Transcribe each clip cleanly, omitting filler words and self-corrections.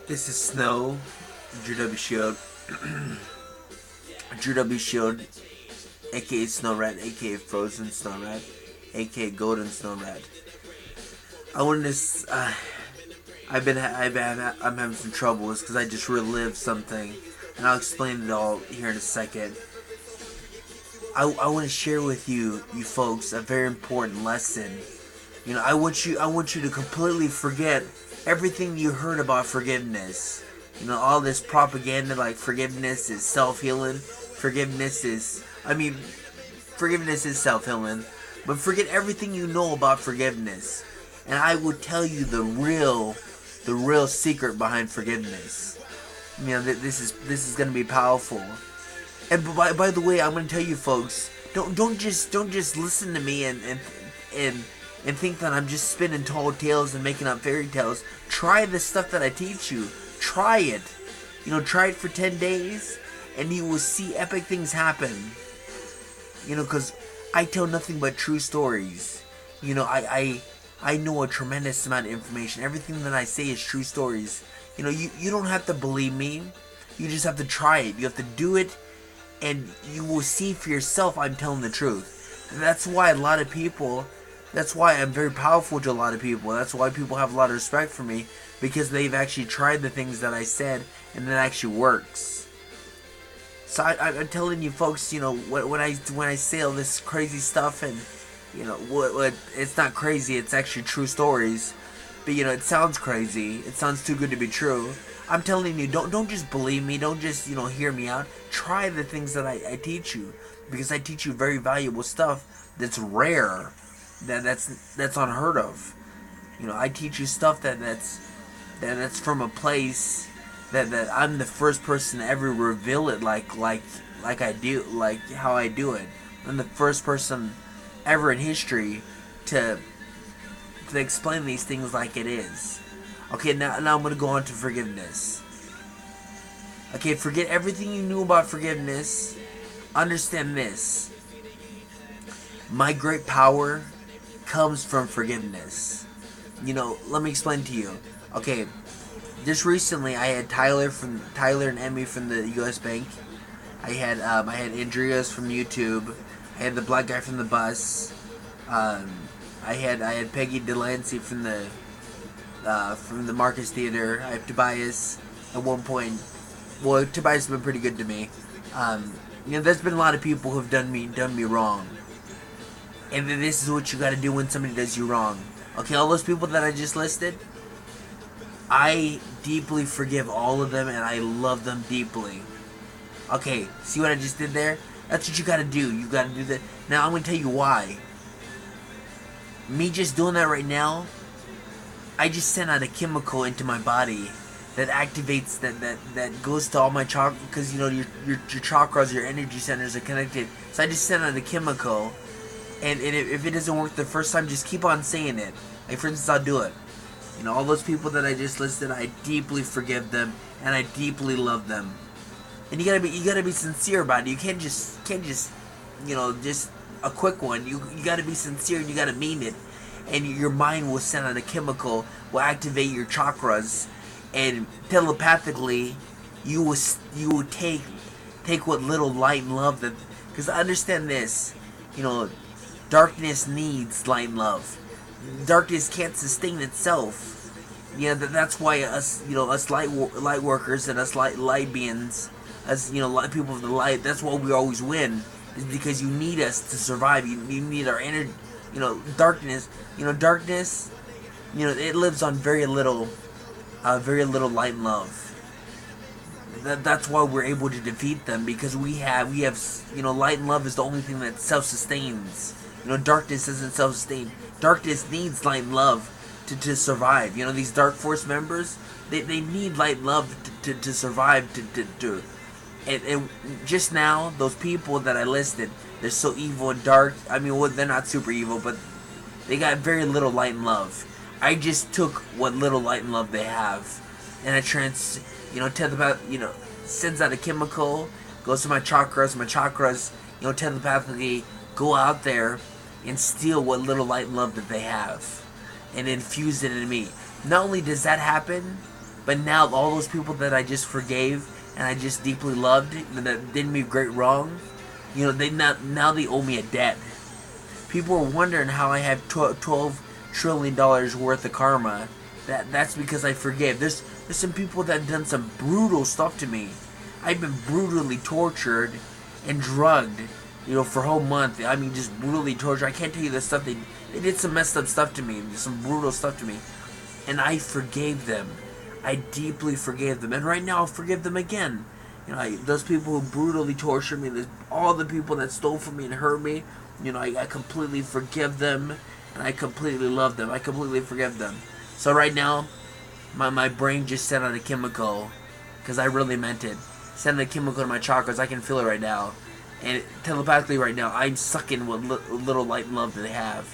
This is Snow, Drew W. Shield, Drew W. Shield, aka SnowRat, aka Frozen SnowRat, aka Golden SnowRat. I wanted to, I'm having some troubles because I just relived something, and I'll explain it all here in a second. I want to share with you folks, a very important lesson. I want you to completely forget everything you heard about forgiveness. All this propaganda like forgiveness is self-healing. Forgiveness is self-healing. But forget everything you know about forgiveness. And I will tell you the real secret behind forgiveness. This is going to be powerful. And by the way, I'm going to tell you folks, don't just listen to me and think that I'm just spinning tall tales and making up fairy tales. Try the stuff that I teach you. Try it. Try it for 10 days and you will see epic things happen. Because I tell nothing but true stories. I know a tremendous amount of information. Everything that I say is true stories. You don't have to believe me. You just have to try it. You have to do it and you will see for yourself I'm telling the truth. That's why I'm very powerful to a lot of people. That's why people have a lot of respect for me, because they've actually tried the things that I said and it actually works. So I'm telling you folks, when I say all this crazy stuff and what it's not crazy, it's actually true stories. But it sounds crazy. It sounds too good to be true. I'm telling you, don't just believe me. Don't just hear me out. Try the things that I teach you, because I teach you very valuable stuff that's rare, that's unheard of. I teach you stuff that's from a place that I'm the first person to ever reveal it like I do, like how I do it. I'm the first person ever in history to explain these things like it is. Okay, now I'm going to go on to forgiveness. Okay, forget everything you knew about forgiveness. Understand this. My great power comes from forgiveness. Let me explain to you. Okay, just recently I had Tyler and Emmy from the U.S. Bank. I had Andreas from YouTube. I had the black guy from the bus. I had Peggy Delancey from the Marcus Theater. I have Tobias at one point. Well, Tobias has been pretty good to me. There's been a lot of people who've done me wrong. And then this is what you gotta do when somebody does you wrong. Okay, all those people that I just listed, I deeply forgive all of them and I love them deeply. Okay, see what I just did there? That's what you gotta do. You gotta do that. Now I'm gonna tell you why. Me just doing that right now, I just sent out a chemical into my body that activates, that goes to all my chakras, because your chakras, your energy centers are connected. So I just sent out a chemical, and if it doesn't work the first time, just keep on saying it. Like, for instance, I'll do it. All those people that I just listed, I deeply forgive them and I deeply love them. And you gotta be sincere about it. You can't just just a quick one. You gotta be sincere and you gotta mean it. And your mind will send out a chemical, will activate your chakras, and telepathically you will take what little light and love that, because understand this, darkness needs light and love. Darkness can't sustain itself. That's why us light workers and us light beings, us light people of the light, that's why we always win, is because you need us to survive. You need our energy. Darkness, it lives on very little light and love. That's why we're able to defeat them, because we have light and love is the only thing that self-sustains. Darkness isn't self-sustained. Darkness needs light and love to survive. These dark force members, they need light and love to survive. And just now, those people that I listed, they're so evil and dark. They're not super evil, but they got very little light and love. I just took what little light and love they have, and I sends out a chemical, goes to my chakras, telepathically go out there and steal what little light and love that they have and infuse it in me. Not only does that happen, But now all those people that I just forgave and I just deeply loved, that did me great wrong, they now they owe me a debt. People are wondering how I have $12 trillion worth of karma. That's because I forgave. There's some people that have done some brutal stuff to me. I've been brutally tortured and drugged, for a whole month. I mean, just brutally tortured. I can't tell you the stuff they did. Some messed up stuff to me, some brutal stuff to me, and I forgave them. I deeply forgave them, and right now I'll forgive them again. Those people who brutally tortured me, all the people that stole from me and hurt me, I completely forgive them, and I completely love them. I completely forgive them. So right now, my brain just sent out a chemical, because I really meant it. Sent a chemical to my chakras. I can feel it right now. And telepathically right now, I'm sucking what little light and love that they have.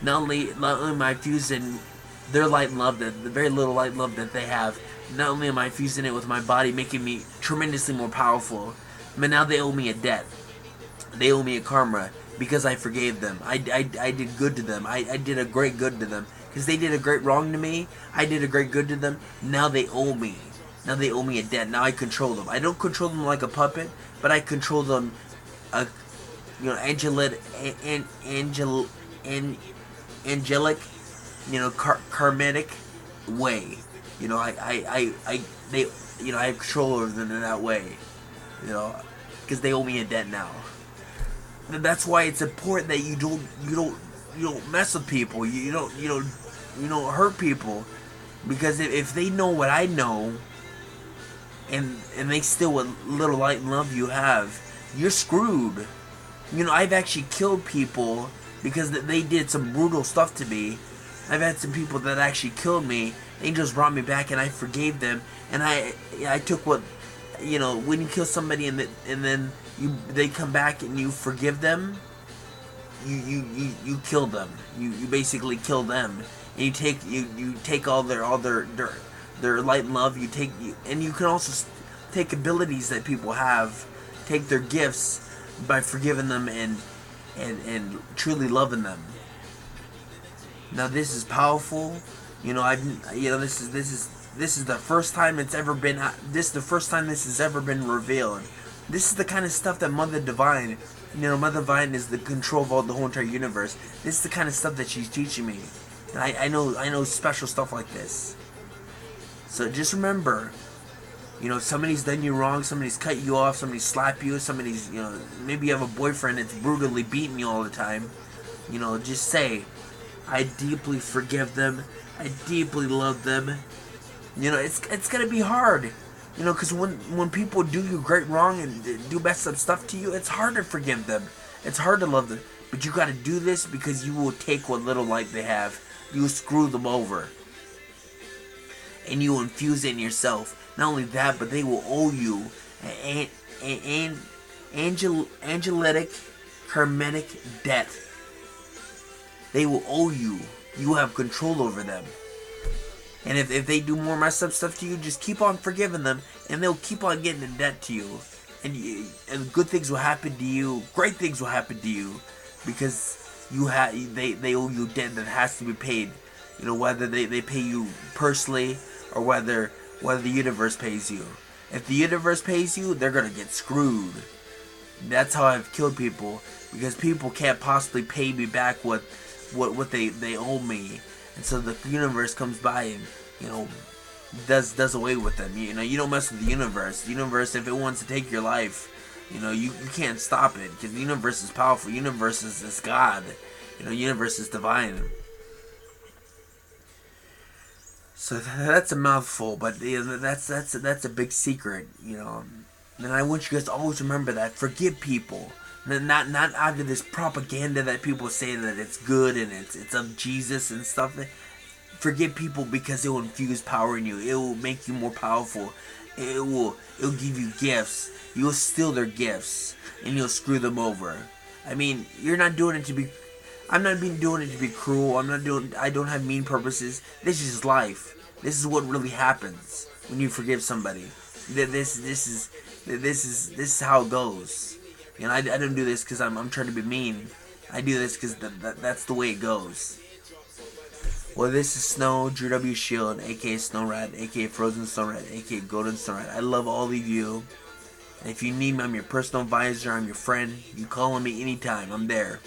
Not only am I fusing their light and love, the very little light and love that they have, not only am I fusing it with my body, making me tremendously more powerful, but now they owe me a debt. They owe me a karma, because I forgave them. I did good to them. I did a great good to them. Because they did a great wrong to me, I did a great good to them. Now they owe me. Now they owe me a debt. Now I control them. I don't control them like a puppet, but I control them, angelic, karmatic way. I have control over them in that way. Because they owe me a debt now. And that's why it's important that you don't mess with people. You don't hurt people, because if they know what I know, and they steal what little light and love you have, you're screwed. I've actually killed people because they did some brutal stuff to me. I've had some people that actually killed me. They just brought me back, and I forgave them. And I took what, when you kill somebody and then they come back and you forgive them, you kill them. You basically kill them. And you take all their light and love. And you can also take abilities that people have, take their gifts by forgiving them and truly loving them. Now this is powerful. This is the first time it's ever been. This is the first time this has ever been revealed. This is the kind of stuff that Mother Divine, Mother Divine is the control of the whole entire universe. This is the kind of stuff that she's teaching me. And I know special stuff like this. So just remember, somebody's done you wrong, somebody's cut you off, somebody's slapped you, somebody's, maybe you have a boyfriend that's brutally beating you all the time. Just say, I deeply forgive them, I deeply love them. It's gonna be hard. Because when people do you great wrong and do messed up stuff to you, it's hard to forgive them. It's hard to love them. But you gotta do this, because you will take what little light they have. You will screw them over. And you will infuse it in yourself. Not only that, but they will owe you an angelic, hermetic debt. They will owe you. You have control over them. And if they do more messed up stuff to you, just keep on forgiving them, and they'll keep on getting in debt to you. And good things will happen to you. Great things will happen to you, because they owe you debt that has to be paid. Whether they pay you personally or whether the universe pays you. If the universe pays you, they're gonna get screwed. That's how I've killed people, because people can't possibly pay me back what they owe me. And so the universe comes by and, does away with them. You don't mess with the universe. The universe, if it wants to take your life, you can't stop it, because the universe is powerful. The universe is God. The universe is divine. So that's a mouthful, but that's a big secret. And I want you guys to always remember that. Forgive people. Not out of this propaganda that people say that it's good and it's of Jesus and stuff. Forgive people, because it will infuse power in you. It will make you more powerful. It'll give you gifts. You'll steal their gifts and you'll screw them over. I mean, you're not doing it to be. I'm not doing it to be cruel. I don't have mean purposes. This is life. This is what really happens when you forgive somebody. This is how it goes. I don't do this because I'm trying to be mean. I do this because that's the way it goes. Well, this is Snow, Drew W. Shield, aka SnowRat, aka Frozen SnowRat, aka Golden SnowRat. I love all of you. And if you need me, I'm your personal advisor, I'm your friend. You call on me anytime, I'm there.